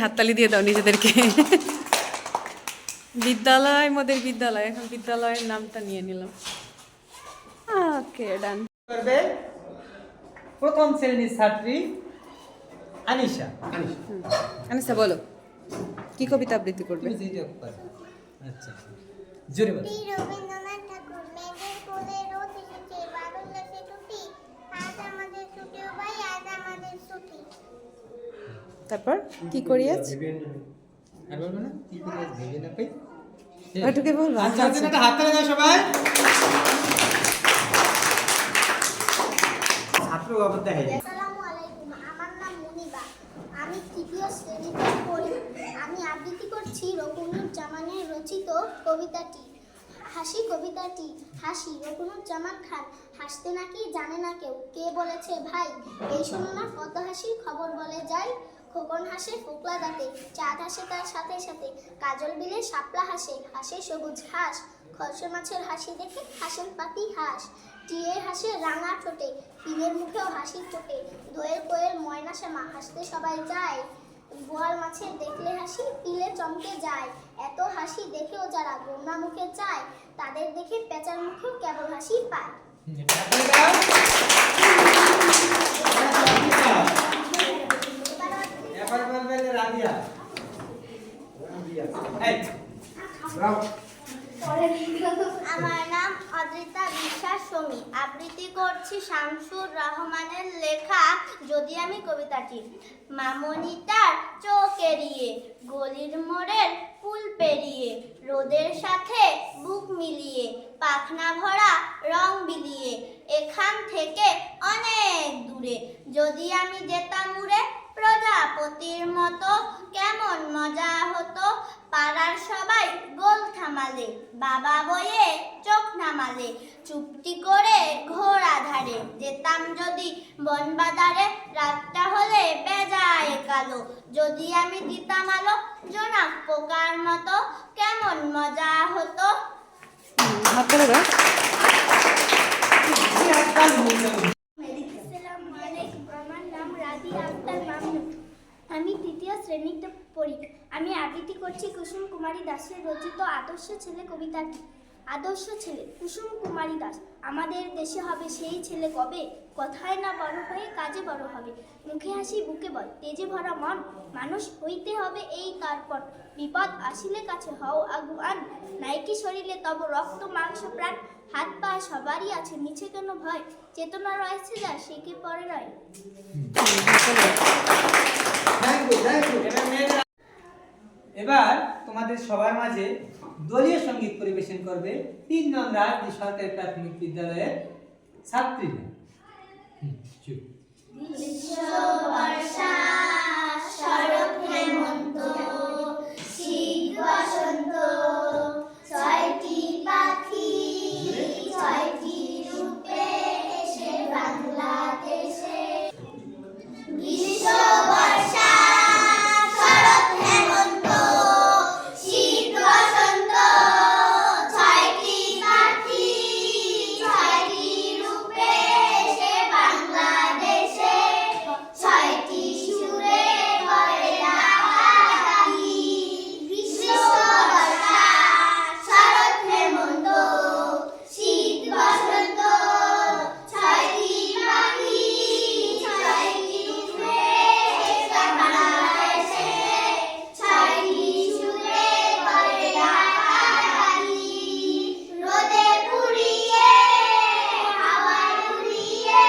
হাততালি দিয়ে দাও নিজেদেরকে। বিদ্যালয়, মোদের বিদ্যালয়। এখন বিদ্যালয়ের নামটা নিয়ে নিলাম। ওকে, ডান। করবে প্রথম শ্রেণীর ছাত্রী আনিশা। আনিসা বলো, কি কবিতা আবৃত্তি করবে? তুমি যেটা পারো। আচ্ছা, জোরে বলো। রবীন্দ্রনাথ ঠাকুর মেঘের কোলে রোদ এসেছে, বাদল দেশে টুটি, আজ আমাদের ছুটি ও ভাই, আজ আমাদের ছুটি। তারপর কি করি আজ? আর বলবো না কি করে আজ ভেবে না পাই। ওইটুকে বলবো। আচ্ছা, একটা হাত তালি দাও সবাই। ছাত্র বাবদ দেখাই। আসসালামু আলাইকুম, আমার নাম মুনিবা, আমি তৃতীয় শ্রেণীতে পড়ি। আমি আবৃত্তি করছি রকুনুজ্জামানের রচিত কবিতাটি। হাসি কবিতাটি। হাসি রকুনুজ্জামান খান, হাসতে নাকি জানে না কেউ, কে বলেছে ভাই? এই শোনো না কত হাসির খবর বলে যায়। খোকন হাসে ফোকলা দাঁতে, চাঁদ হাসে তার সাথে সাথে, কাজল বিলে শাপলা হাসে, হাসে সবুজ ঘাস। খরশে মাছের হাসি দেখে হাসেন পাতি হাঁস। টিয়ে হাসে রাঙা ঠোঁটে, পিনের মুখেও হাসি ফোটে, দোয়েল কোয়েল ময়না শ্যামা, হাসতে সবাই যায়। বোয়াল মাছের দেখলে হাসি, পিলে চমকে যায়। এত হাসি দেখেও যারা গোমরা মুখে চায়, তাদের দেখে পেঁচার মুখেও কেবল হাসি পায়। এবার বলবে রাবিয়া। এই ব্রাও। আমার নাম অদ্রিতা বিশ্বাস সমী, আবৃত্তি করছি শামসুর রহমানের লেখা যদি আমি কবিতাটি। মামনিটার চোখ এড়িয়ে, গলির মোড়ের ফুল পেরিয়ে, রোদের সাথে বুক মিলিয়ে, পাখনা ভরা রং বিলিয়ে, এখান থেকে অনেক দূরে যদি আমি যেতাম উড়ে, প্রজাপতির মতো কেমন মজা হতো। পাড়ার সবাই গোল থামালে, বাবা বয়ে চোখ নামালে, চুপটি করে ঘোর আধারে যেতাম যদি বনবাজারে, রাতটা হলে বেজায় কালো যদি আমি দিতাম আলো, জোনাক পোকার মতো কেমন মজা হতো। হাত বলে দাও। আসসালামু আলাইকুম, আমার নাম রাবিয়া আক্তার মামুন, আমি তৃতীয় শ্রেণীতে পড়ি। আমি আবৃত্তি করছি কুসুম কুমারী দাসের রচিত আদর্শ ছেলে কবিতাটি। আদর্শ ছেলে কুসুম কুমারী দাস, আমাদের দেশে হবে সেই ছেলে কবে, কথায় না বড় হয়ে কাজে বড় হবে, মুখে হাসি বুকে বল তেজে ভরা মন, মানুষ হইতে হবে এই তারপর, বিপদ আসিলে কাছে হও আগুয়ান, নাইকি শরীরে তব রক্ত মাংস প্রাণ, হাত পা সবারই আছে নিচে কেন ভয়, চেতনা রয়েছে যা সে কি পরে রয়। এবার তোমাদের সবার মাঝে দলীয় সঙ্গীত পরিবেশন করবে ৩ নং রাজনী সরকারি প্রাথমিক বিদ্যালয়ের ছাত্রীরা। চুপ। গ্রীষ্ম বর্ষা শরৎ হেমন্ত শীত বসন্ত, ছয়টি পাখি ছয়টি রূপে এসে বাংলাদেশে। গ্রীষ্ম বর্ষা শরৎ হেমন্ত শীত বসন্ত, ছয়টি পাখি ছয়টি রূপে এসে বাংলাদেশে, ছয়টি সুরে করে ডাকাডাকি। গ্রীষ্ম বর্ষা শরৎ হেমন্ত শীত বসন্ত, ছয়টি পাখি ছয়টি রূপে এসে বাংলাদেশে, ছয়টি সুরে করে ডাকাডাকি। রোদে পুড়িয়ে হাওয়ায় উড়িয়ে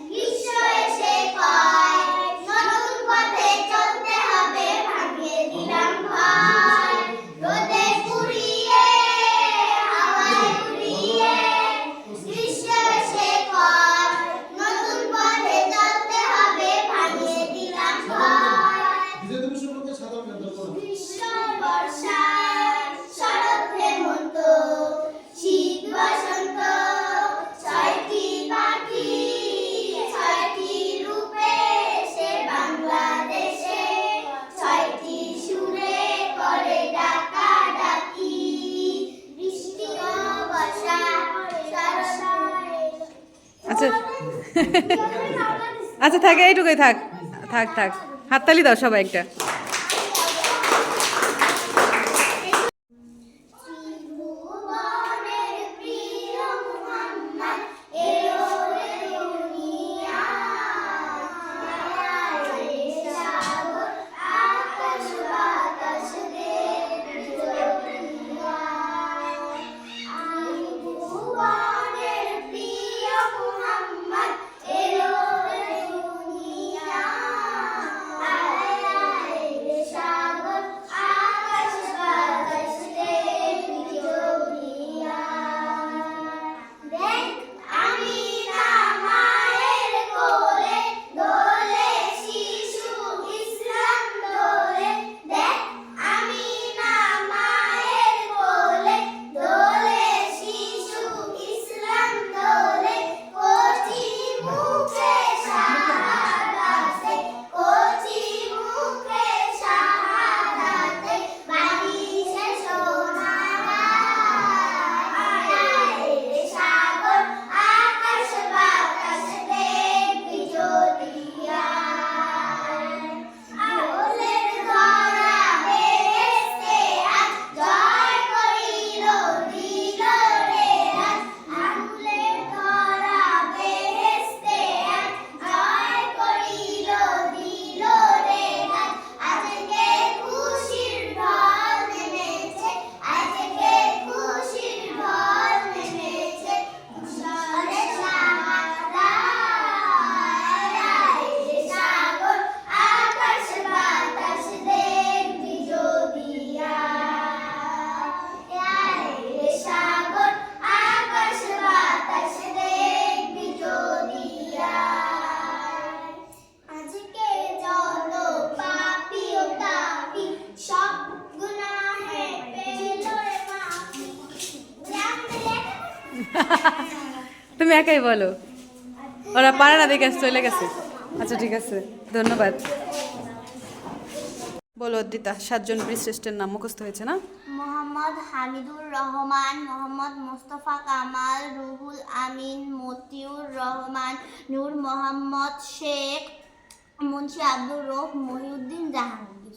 গ্রীষ্ম এসে কয়, নতুন পথে চলতে হবে ভাঙিয়ে দিলাম ভয়। রোদে পুড়িয়ে হাওয়ায় উড়িয়ে গ্রীষ্ম এসে কয়, নতুন পথে চলতে হবে ভাঙিয়ে দিলাম ভয়। গ্রীষ্ম বর্ষা শরৎ হেমন্ত শীত বসন্ত, ছয়টি পাখি ছয়টি রূপে এসে বাংলাদেশে, ছয়টি সুরে করে ডাকাডাকি। বৃষ্টি ও বর্ষা আচ্ছা আচ্ছা, থাক, এইটুকুই থাক থাক থাক। হাততালি দাও সবাই একটা। তুমি একাই বলো, ওরা পারে না দেখে চলে গেছে। আচ্ছা ঠিক আছে, ধন্যবাদ। বলো অদ্রিতা, 7 জন বীরশ্রেষ্ঠের নাম মুখস্থ হয়েছে না? মোহাম্মদ হামিদুর রহমান, মোহাম্মদ মোস্তফা কামাল, রুহুল আমিন, মতিউর রহমান, নূর মোহাম্মদ শেখ, মুন্সি আব্দুর রৌফ, মহিউদ্দিন জাহাঙ্গীর।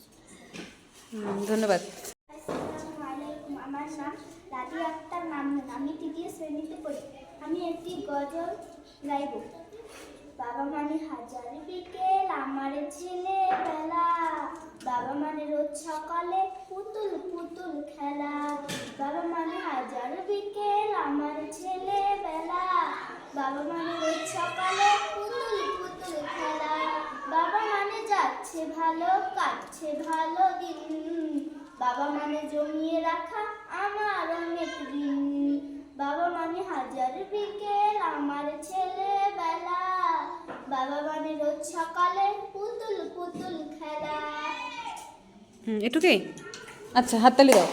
ধন্যবাদ। আসসালামু আলাইকুম, আমার নাম রাবি আক্তার মামুন, আমি তৃতীয় শ্রেণীতে পড়ি। আমি একটি গজল গাইব। বাবা মানে হাজার বিকেল আমার ছেলে বেলা, বাবা মানে রোজ সকালে পুতুল পুতুল খেলা, বাবা মানে হাজার বিকেল আমার ছেলে বেলা, বাবা মানে রোজ সকালে পুতুল পুতুল খেলা, বাবা মানে যাচ্ছে ভালো কাটছে ভালো দিন, বাবা মানে জমিয়ে রাখা আমার অনেক দিন, বাবা মানে হাজার বিকেল আমার ছেলে বেলা, বাবা মানে রোজ সকালে পুতুল পুতুল খেলা। এটুকুই? আচ্ছা, হাততালি দাও।